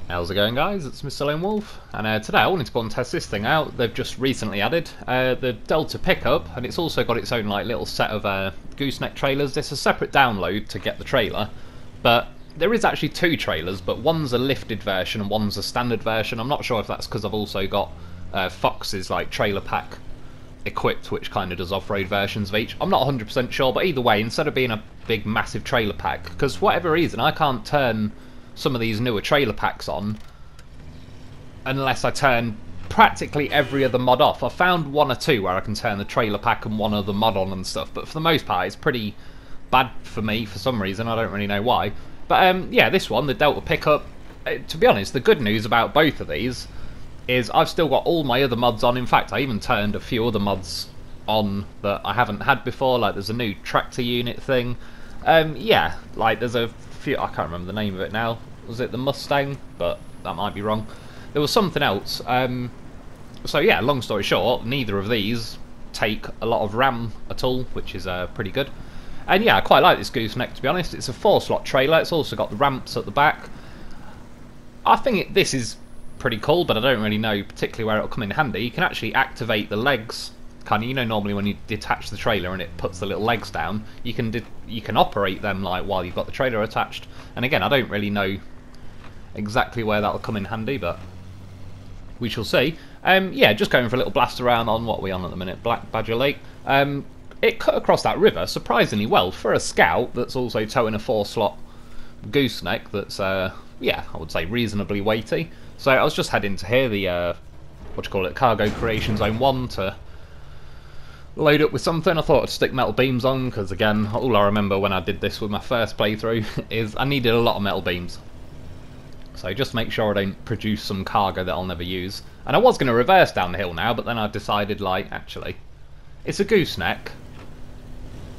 How's it going, guys? It's Mr. Lone Wolf, and today I wanted to go and test this thing out. They've just recently added the Delta pickup, and it's also got its own like little set of Gooseneck trailers. It's a separate download to get the trailer, but there is actually two trailers, but one's a lifted version and one's a standard version. I'm not sure if that's because I've also got Fox's like trailer pack equipped, which kind of does off-road versions of each. I'm not 100% sure, but either way, instead of being a big massive trailer pack, because for whatever reason I can't turn some of these newer trailer packs on unless I turn practically every other mod off. I've found one or two where I can turn the trailer pack and one other mod on and stuff, but for the most part it's pretty bad for me for some reason. I don't really know why. But yeah, this one, the Delta pickup, to be honest, the good news about both of these is I've still got all my other mods on. In fact, I even turned a few other mods on that I haven't had before, like there's a new tractor unit thing. Yeah, like there's a few, I can't remember the name of it now. Was it the Mustang? But that might be wrong. There was something else. So yeah, long story short, neither of these take a lot of RAM at all, which is pretty good. And yeah, I quite like this Gooseneck, to be honest. It's a 4-slot trailer. It's also got the ramps at the back. I think this is pretty cool, but I don't really know particularly where it'll come in handy. You can actually activate the legs. Kind of, you know, normally when you detach the trailer and it puts the little legs down, you can operate them like while you've got the trailer attached. And again, I don't really know exactly where that'll come in handy, but we shall see. Yeah, just going for a little blast around on what we're on at the minute, Black Badger Lake. It cut across that river surprisingly well for a scout that's also towing a 4-slot Gooseneck that's, yeah, I would say reasonably weighty. So I was just heading to here, the, Cargo Creation Zone 1 to load up with something. I thought I'd stick metal beams on, because again, all I remember when I did this with my first playthrough is I needed a lot of metal beams. So just make sure I don't produce some cargo that I'll never use. And I was going to reverse down the hill now, but then I decided, like, actually, it's a Gooseneck.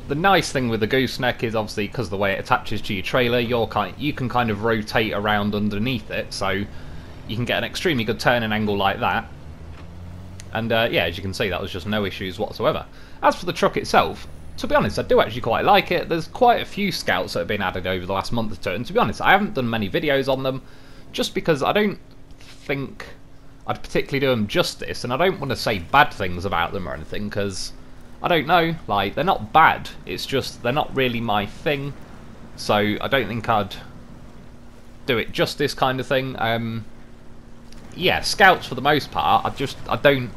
The nice thing with the Gooseneck is obviously because of the way it attaches to your trailer, you can kind of rotate around underneath it, so you can get an extremely good turning angle like that. And yeah, as you can see, that was just no issues whatsoever. As for the truck itself, to be honest, I do actually quite like it. There's quite a few scouts that have been added over the last month or two, and to be honest, I haven't done many videos on them, just because I don't think I'd particularly do them justice, and I don't want to say bad things about them or anything, because I don't know, like, they're not bad, it's just they're not really my thing, so I don't think I'd do it justice kind of thing. Yeah, scouts for the most part, I don't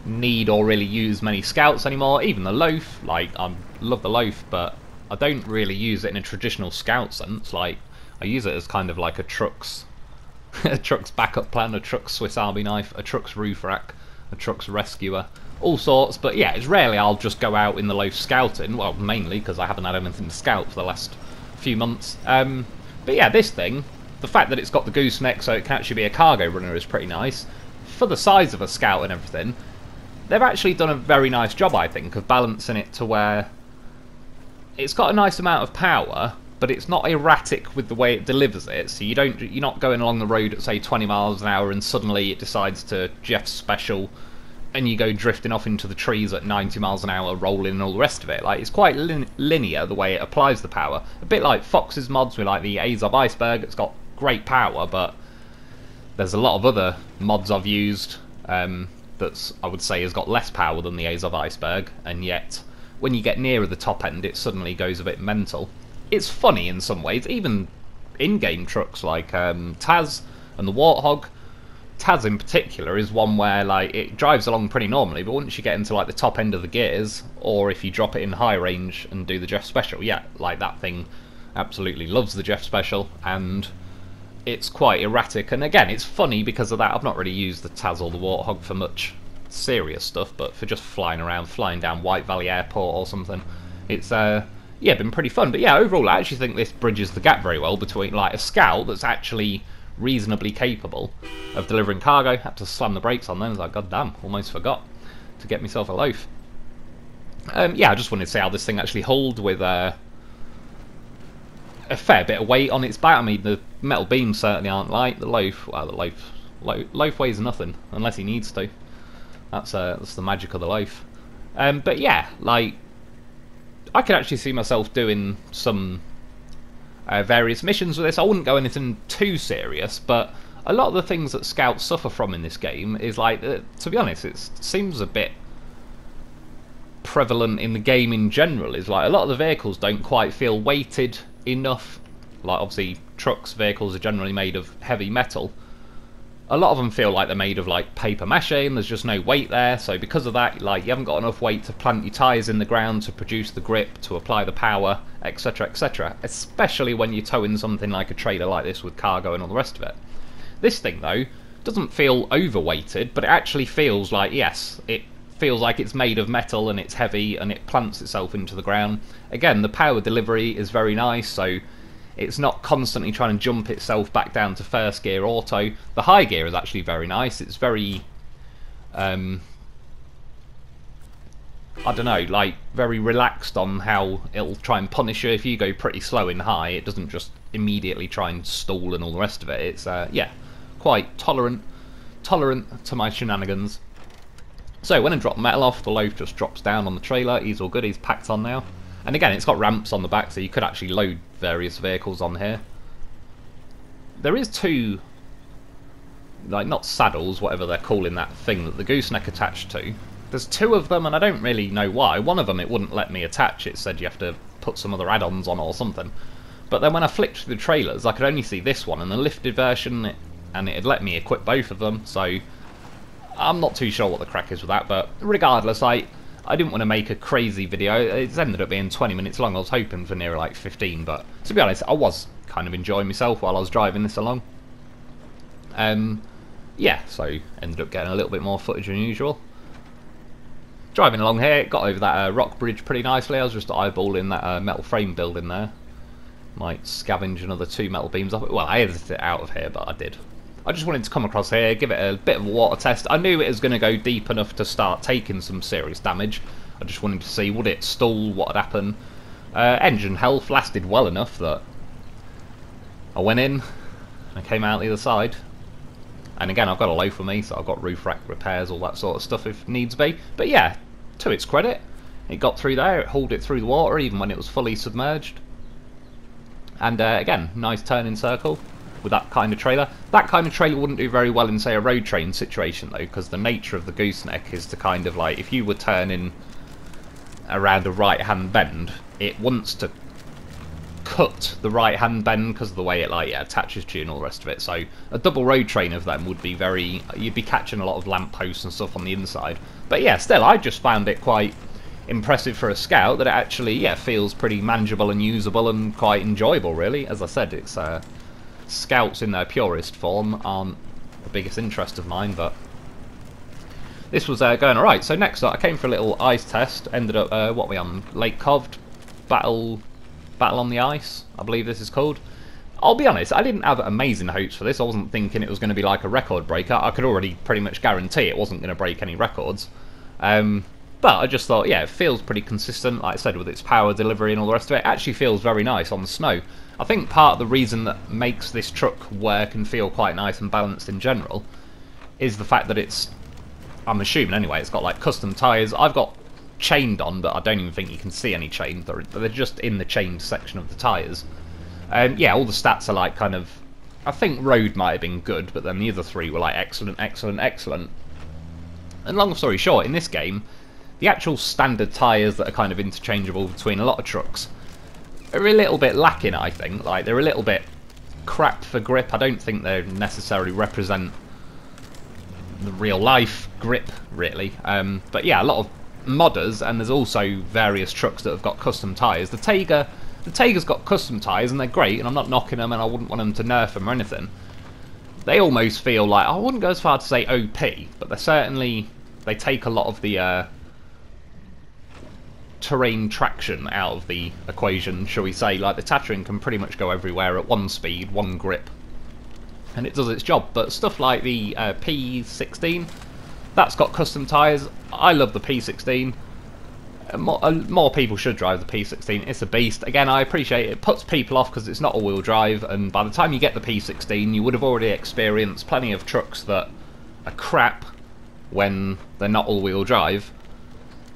need or really use many scouts anymore. Even the loaf, like, I love the loaf, but I don't really use it in a traditional scout sense. Like, I use it as kind of like a truck's backup plan, a truck's Swiss Army knife, a truck's roof rack, a truck's rescuer, all sorts. But yeah, it's rarely I'll just go out in the loaf scouting, well, mainly because I haven't had anything to scout for the last few months. But yeah, this thing, the fact that it's got the Gooseneck so it can actually be a cargo runner is pretty nice. For the size of a scout and everything, they've actually done a very nice job, I think, of balancing it to where it's got a nice amount of power, but it's not erratic with the way it delivers it. So you're not going along the road at, say, 20 miles an hour and suddenly it decides to Jeff's special and you go drifting off into the trees at 90 miles an hour, rolling and all the rest of it. Like, it's quite linear the way it applies the power. A bit like Fox's mods with like the Azov Iceberg. It's got great power, but there's a lot of other mods I've used that's, I would say, has got less power than the Azov Iceberg, and yet when you get nearer the top end it suddenly goes a bit mental. It's funny in some ways, even in-game trucks like Taz and the Warthog. Taz in particular is one where, like, it drives along pretty normally, but once you get into like the top end of the gears, or if you drop it in high range and do the Jeff Special, yeah, like that thing absolutely loves the Jeff Special, and it's quite erratic. And again, it's funny because of that. I've not really used the Taz or the Warthog for much serious stuff, but for just flying around, flying down White Valley Airport or something, it's yeah, been pretty fun. But yeah, overall I actually think this bridges the gap very well between like a scout that's actually reasonably capable of delivering cargo. Had to slam the brakes on then, I was like, god damn, almost forgot to get myself a loaf. Yeah, I just wanted to see how this thing actually holds with a fair bit of weight on its back. I mean, the metal beams certainly aren't light. The loaf, well, the loaf weighs nothing unless he needs to. That's the magic of the loaf. But yeah, like, I could actually see myself doing some various missions with this. I wouldn't go anything too serious, but a lot of the things that Scouts suffer from in this game is like, to be honest, it seems a bit prevalent in the game in general, is like a lot of the vehicles don't quite feel weighted enough. Like obviously trucks, vehicles are generally made of heavy metal. A lot of them feel like they're made of like paper mache and there's just no weight there, so because of that, like, you haven't got enough weight to plant your tyres in the ground, to produce the grip, to apply the power, etc, etc, especially when you're towing something like a trailer like this with cargo and all the rest of it. This thing though doesn't feel overweighted, but it actually feels like, yes, it feels like it's made of metal and it's heavy and it plants itself into the ground. Again, the power delivery is very nice, so it's not constantly trying to jump itself back down to first gear auto. The high gear is actually very nice. It's very, I don't know, like very relaxed on how it'll try and punish you. If you go pretty slow in high, it doesn't just immediately try and stall and all the rest of it. It's, yeah, quite tolerant to my shenanigans. So when I drop the metal off, the load just drops down on the trailer. He's all good, he's packed on now. And again, it's got ramps on the back, so you could actually load various vehicles on here. There is two, like, not saddles, whatever they're calling that thing that the gooseneck attached to. There's two of them, and I don't really know why. One of them it wouldn't let me attach. It said you have to put some other add-ons on or something. But then when I flicked through the trailers, I could only see this one and the lifted version, and it had let me equip both of them, so I'm not too sure what the crack is with that, but regardless, I didn't want to make a crazy video. It's ended up being 20 minutes long. I was hoping for near like 15, but to be honest, I was kind of enjoying myself while I was driving this along. Yeah, so ended up getting a little bit more footage than usual. Driving along here, got over that rock bridge pretty nicely. I was just eyeballing that metal frame building there. Might scavenge another 2 metal beams off it. Well, I edited it out of here, but I did. I just wanted to come across here, give it a bit of a water test. I knew it was going to go deep enough to start taking some serious damage. I just wanted to see, would it stall, what would happen. Engine health lasted well enough that I went in, and came out the other side. And again, I've got a low for me, so I've got roof rack repairs, all that sort of stuff if needs be. But yeah, to its credit, it got through there, it hauled it through the water even when it was fully submerged. And again, nice turning circle with that kind of trailer. That kind of trailer wouldn't do very well in, say, a road train situation though, because the nature of the gooseneck is to kind of like, if you were turning around a right hand bend, it wants to cut the right hand bend because of the way it like attaches to you and all the rest of it. So a double road train of them would be very, you'd be catching a lot of lampposts and stuff on the inside. But yeah, still, I just found it quite impressive for a Scout that it actually feels pretty manageable and usable and quite enjoyable really. As I said, it's Scouts in their purest form aren't the biggest interest of mine, but this was going alright. So next up, I came for a little ice test. Ended up, what are we on? Lake Coved Battle on the Ice, I believe this is called. I'll be honest, I didn't have amazing hopes for this. I wasn't thinking it was going to be like a record breaker. I could already pretty much guarantee it wasn't going to break any records. But I just thought, yeah, it feels pretty consistent, like I said, with its power delivery and all the rest of it. It actually feels very nice on the snow. I think part of the reason that makes this truck work and feel quite nice and balanced in general is the fact that it's, I'm assuming anyway, it's got like custom tyres. I've got chained on, but I don't even think you can see any chain. They're just in the chained section of the tyres. Yeah, all the stats are like kind of, I think road might have been good, but then the other three were like excellent, excellent, excellent. And long story short, in this game, the actual standard tyres that are kind of interchangeable between a lot of trucks are a little bit lacking, I think. Like, they're a little bit crap for grip. I don't think they necessarily represent the real life grip, really. But yeah, a lot of modders, and there's also various trucks that have got custom tyres. The Tiger's got custom tyres, and they're great, and I'm not knocking them, and I wouldn't want them to nerf them or anything. They almost feel like, I wouldn't go as far to say OP, but they're certainly, they take a lot of the terrain traction out of the equation, shall we say. Like, the Tatrin can pretty much go everywhere at one speed, one grip, and it does its job. But stuff like the P16, that's got custom tyres. I love the P16. More people should drive the P16. It's a beast. Again, I appreciate it puts people off because it's not all-wheel drive, and by the time you get the P16, you would have already experienced plenty of trucks that are crap when they're not all-wheel drive.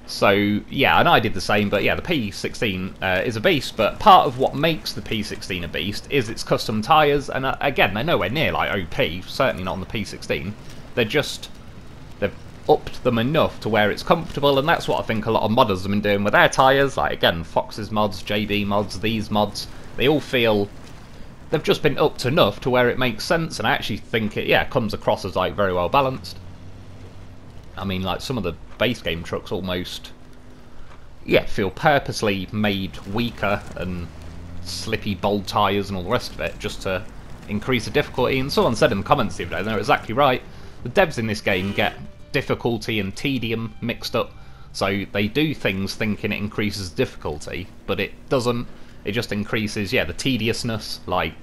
So yeah, and I did the same, but yeah, the P16 is a beast, but part of what makes the P16 a beast is its custom tyres, and again, they're nowhere near like OP, certainly not on the P16. They've upped them enough to where it's comfortable, and that's what I think a lot of modders have been doing with their tyres, like again, Fox's mods, JB mods, these mods, they all feel they've just been upped enough to where it makes sense, and I actually think it, yeah, comes across as like very well balanced. I mean, like some of the base game trucks almost, yeah, feel purposely made weaker and slippy bold tyres and all the rest of it just to increase the difficulty. And someone said in the comments the other day, and they're exactly right, the devs in this game get difficulty and tedium mixed up, so they do things thinking it increases difficulty, but it doesn't. It just increases, yeah, the tediousness, like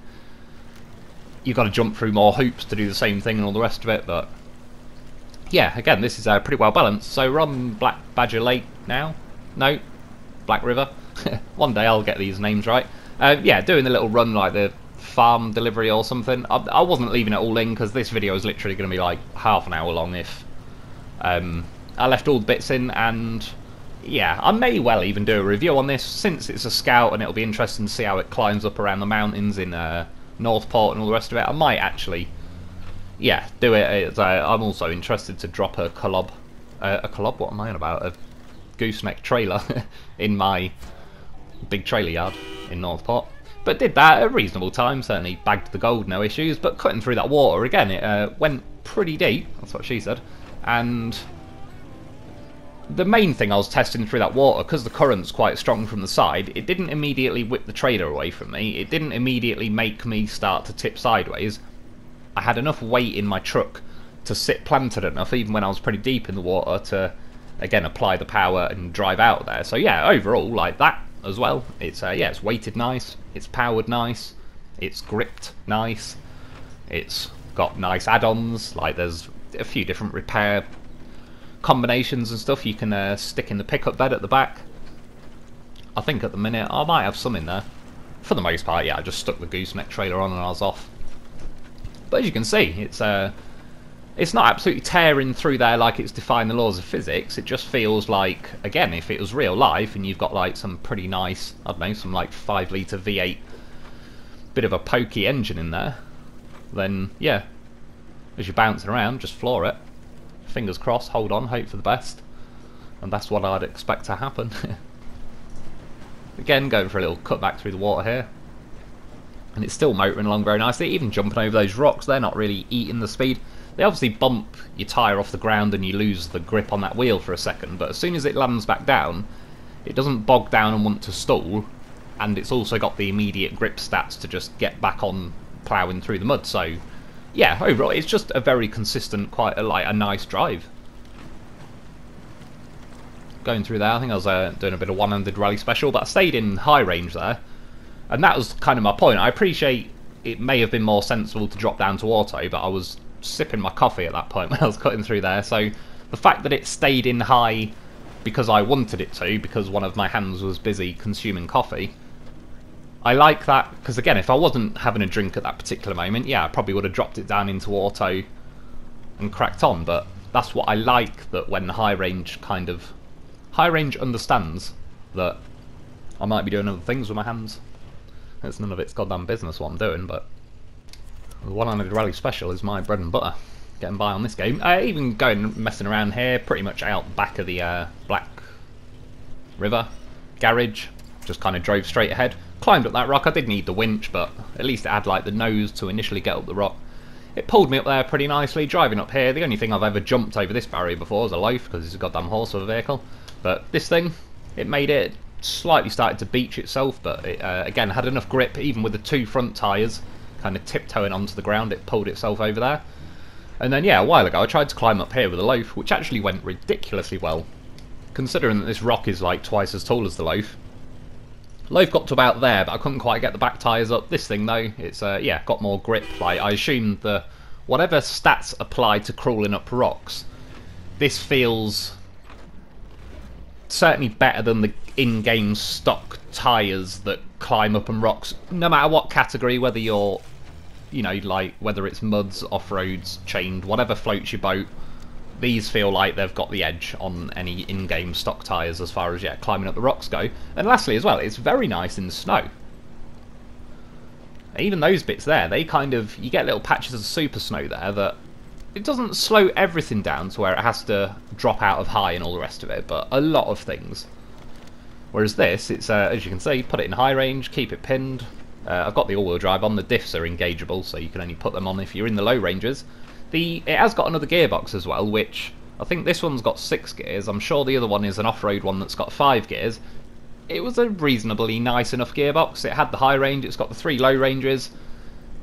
you've got to jump through more hoops to do the same thing and all the rest of it, but yeah, again, this is pretty well balanced. So we're on Black Badger Lake now. No, Black River. One day I'll get these names right. Yeah, doing the little run like the farm delivery or something. I wasn't leaving it all in because this video is literally going to be like half an hour long if I left all the bits in, and yeah, I may well even do a review on this since it's a scout and it'll be interesting to see how it climbs up around the mountains in Northport and all the rest of it. I might actually, yeah, do it. I'm also interested to drop a collab, what am I on about? A gooseneck trailer in my big trailer yard in Northport. But did that at a reasonable time, certainly bagged the gold, no issues, but cutting through that water, again, it went pretty deep, that's what she said, and the main thing I was testing through that water, because the current's quite strong from the side, it didn't immediately whip the trailer away from me, it didn't immediately make me start to tip sideways. I had enough weight in my truck to sit planted enough, even when I was pretty deep in the water, to, again, apply the power and drive out there. So yeah, overall, like that as well, it's, yeah, it's weighted nice, it's powered nice, it's gripped nice, it's got nice add-ons, like there's a few different repair combinations and stuff you can stick in the pickup bed at the back. I think at the minute I might have some in there. For the most part, yeah, I just stuck the gooseneck trailer on and I was off. But as you can see, it's not absolutely tearing through there like it's defying the laws of physics. It just feels like, again, if it was real life and you've got like some pretty nice, I don't know, some like 5 litre V8, bit of a pokey engine in there, then yeah, as you're bouncing around, just floor it. Fingers crossed, hold on, hope for the best. And that's what I'd expect to happen. Again, going for a little cut back through the water here. And it's still motoring along very nicely, even jumping over those rocks, they're not really eating the speed. They obviously bump your tyre off the ground and you lose the grip on that wheel for a second, but as soon as it lands back down, it doesn't bog down and want to stall, and it's also got the immediate grip stats to just get back on ploughing through the mud, so yeah, overall it's just a very consistent, quite a nice drive. Going through there, I think I was doing a bit of one-handed rally special, but I stayed in high range there. And that was kind of my point. I appreciate it may have been more sensible to drop down to auto, but I was sipping my coffee at that point when I was cutting through there. So the fact that it stayed in high because I wanted it to, because one of my hands was busy consuming coffee, I like that, because again, if I wasn't having a drink at that particular moment, yeah, I probably would have dropped it down into auto and cracked on, but that's what I like, that when high range understands that I might be doing other things with my hands. It's none of its goddamn business what I'm doing, but the one-handed rally special is my bread and butter. Getting by on this game. Even going messing around here, pretty much out back of the Black River garage. Just kind of drove straight ahead. Climbed up that rock. I did need the winch, but at least it had like the nose to initially get up the rock. It pulled me up there pretty nicely. Driving up here, the only thing I've ever jumped over this barrier before is a loaf, because it's a goddamn horse of a vehicle. But this thing, it made it slightly started to beach itself, but it again had enough grip, even with the 2 front tyres kind of tiptoeing onto the ground, it pulled itself over there. And then yeah, a while ago I tried to climb up here with a loaf, which actually went ridiculously well, considering that this rock is like twice as tall as the loaf. Loaf got to about there, but I couldn't quite get the back tyres up. This thing though, it's yeah, got more grip. Like, I assume the whatever stats apply to crawling up rocks, this feels certainly better than the in-game stock tyres that climb up on rocks, no matter what category, whether you're, you know, like, whether it's muds, off-roads, chained, whatever floats your boat. these feel like they've got the edge on any in-game stock tyres as far as climbing up the rocks go. And lastly as well, it's very nice in the snow. Even those bits there, they kind of, you get little patches of super snow there that it doesn't slow everything down to where it has to drop out of high and all the rest of it, but a lot of things. Whereas this, it's as you can see, put it in high range, keep it pinned. I've got the all-wheel drive on. The diffs are engageable, so you can only put them on if you're in the low ranges. It has got another gearbox as well, which I think this one's got 6 gears. I'm sure the other one is an off-road one that's got 5 gears. It was a reasonably nice enough gearbox. It had the high range, it's got the 3 low ranges.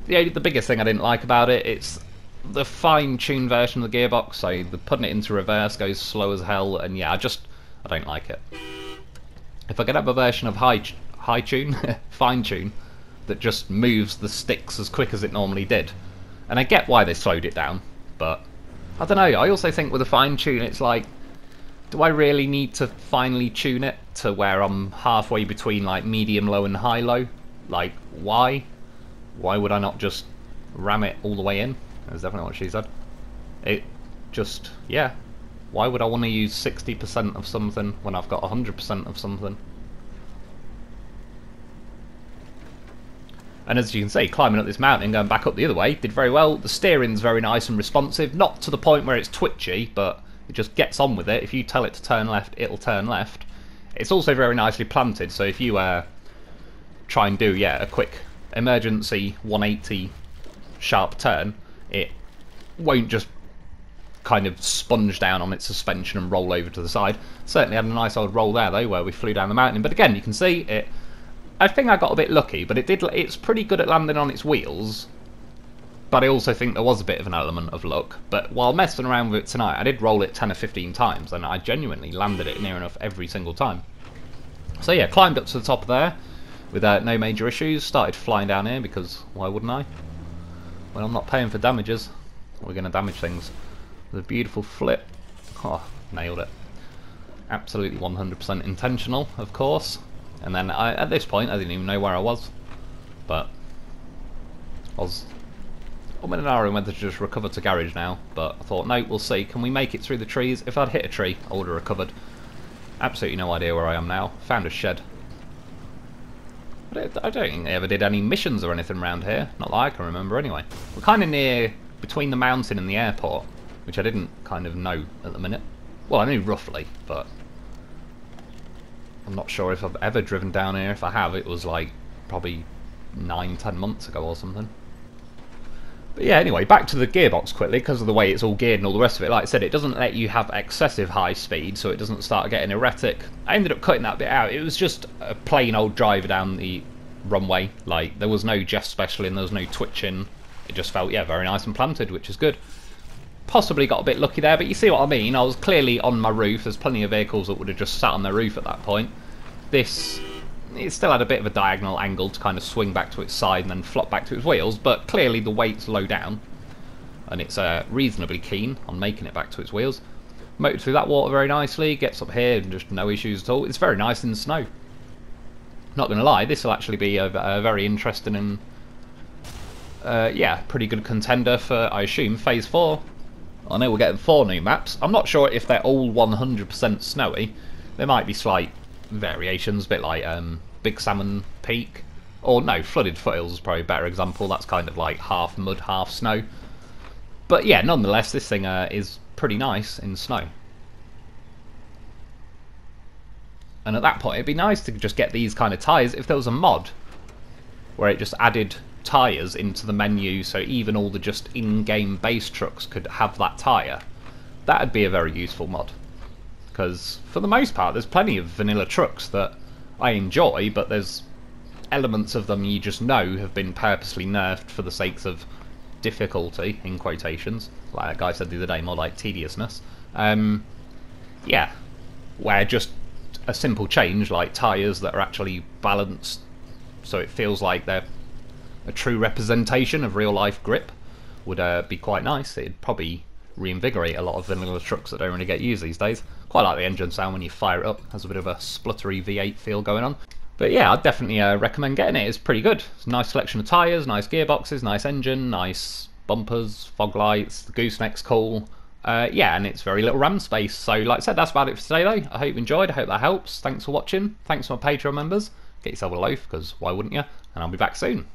The biggest thing I didn't like about it, it's the fine-tuned version of the gearbox, so putting it into reverse goes slow as hell, and yeah, I don't like it. If I could have a version of high tune, fine tune, that just moves the sticks as quick as it normally did. And I get why they slowed it down, but I don't know, I also think with a fine tune it's like, do I really need to finely tune it to where I'm halfway between like medium low and high low? Like, why? Why would I not just ram it all the way in? That's definitely what she said. It just, yeah. Why would I want to use 60% of something when I've got 100% of something? And as you can see, climbing up this mountain, going back up the other way, did very well. The steering's very nice and responsive, not to the point where it's twitchy, but it just gets on with it. If you tell it to turn left, it'll turn left. It's also very nicely planted, so if you try and do, a quick emergency 180 sharp turn, it won't just kind of sponge down on its suspension and roll over to the side. Certainly had a nice old roll there though, where we flew down the mountain. But again, you can see it. I think I got a bit lucky, but it's pretty good at landing on its wheels. But I also think there was a bit of an element of luck. But while messing around with it tonight, I did roll it 10 or 15 times, and I genuinely landed it near enough every single time. So yeah, climbed up to the top there without no major issues. Started flying down here because why wouldn't I? When I'm not paying for damages, we're going to damage things. With a beautiful flip. Oh, nailed it. Absolutely 100% intentional, of course. And then at this point, I didn't even know where I was. But I was I'm in an hour whether to just recover to garage now. But I thought, no, we'll see. Can we make it through the trees? If I'd hit a tree, I would have recovered. Absolutely no idea where I am now. Found a shed. I don't think they ever did any missions or anything around here. Not that I can remember anyway. We're kind of near between the mountain and the airport, which I didn't kind of know at the minute. Well, I knew roughly, but I'm not sure if I've ever driven down here. If I have, it was like probably 9-10 months ago or something. But yeah, anyway, back to the gearbox quickly, because of the way it's all geared and all the rest of it. Like I said, it doesn't let you have excessive high speed, so it doesn't start getting erratic. I ended up cutting that bit out. It was just a plain old drive down the runway. Like, there was no Jeff specialing, there was no twitching. It just felt, yeah, very nice and planted, which is good. Possibly got a bit lucky there, but you see what I mean. I was clearly on my roof. There's plenty of vehicles that would have just sat on their roof at that point. This, it still had a bit of a diagonal angle to kind of swing back to its side and then flop back to its wheels, but clearly the weight's low down, and it's reasonably keen on making it back to its wheels. Motored through that water very nicely, gets up here and just no issues at all. It's very nice in the snow. Not going to lie, this will actually be a very interesting and yeah, pretty good contender for, I assume, Phase 4. I know we're getting 4 new maps. I'm not sure if they're all 100% snowy. There might be slight variations, a bit like Big Salmon Peak. Or no, Flooded Foothills is probably a better example. That's kind of like half mud, half snow. But yeah, nonetheless, this thing is pretty nice in snow. And at that point, it'd be nice to just get these kind of tyres. If there was a mod where it just added tyres into the menu, so even all the just in-game base trucks could have that tyre, that'd be a very useful mod. Because for the most part, there's plenty of vanilla trucks that I enjoy, but there's elements of them you just know have been purposely nerfed for the sakes of difficulty, in quotations. Like that guy said the other day, more like tediousness. Yeah, where just a simple change, like tyres that are actually balanced so it feels like they're a true representation of real life grip, would be quite nice. It'd probably reinvigorate a lot of vanilla trucks that don't really get used these days. Quite like the engine sound when you fire it up. Has a bit of a spluttery V8 feel going on. But yeah, I'd definitely recommend getting it. It's pretty good. It's a nice selection of tyres, nice gearboxes, nice engine, nice bumpers, fog lights. The gooseneck's cool. Yeah, and it's very little RAM space. So like I said, that's about it for today though. I hope you enjoyed, I hope that helps. Thanks for watching, thanks to my Patreon members. Get yourself a loaf, because why wouldn't you? And I'll be back soon.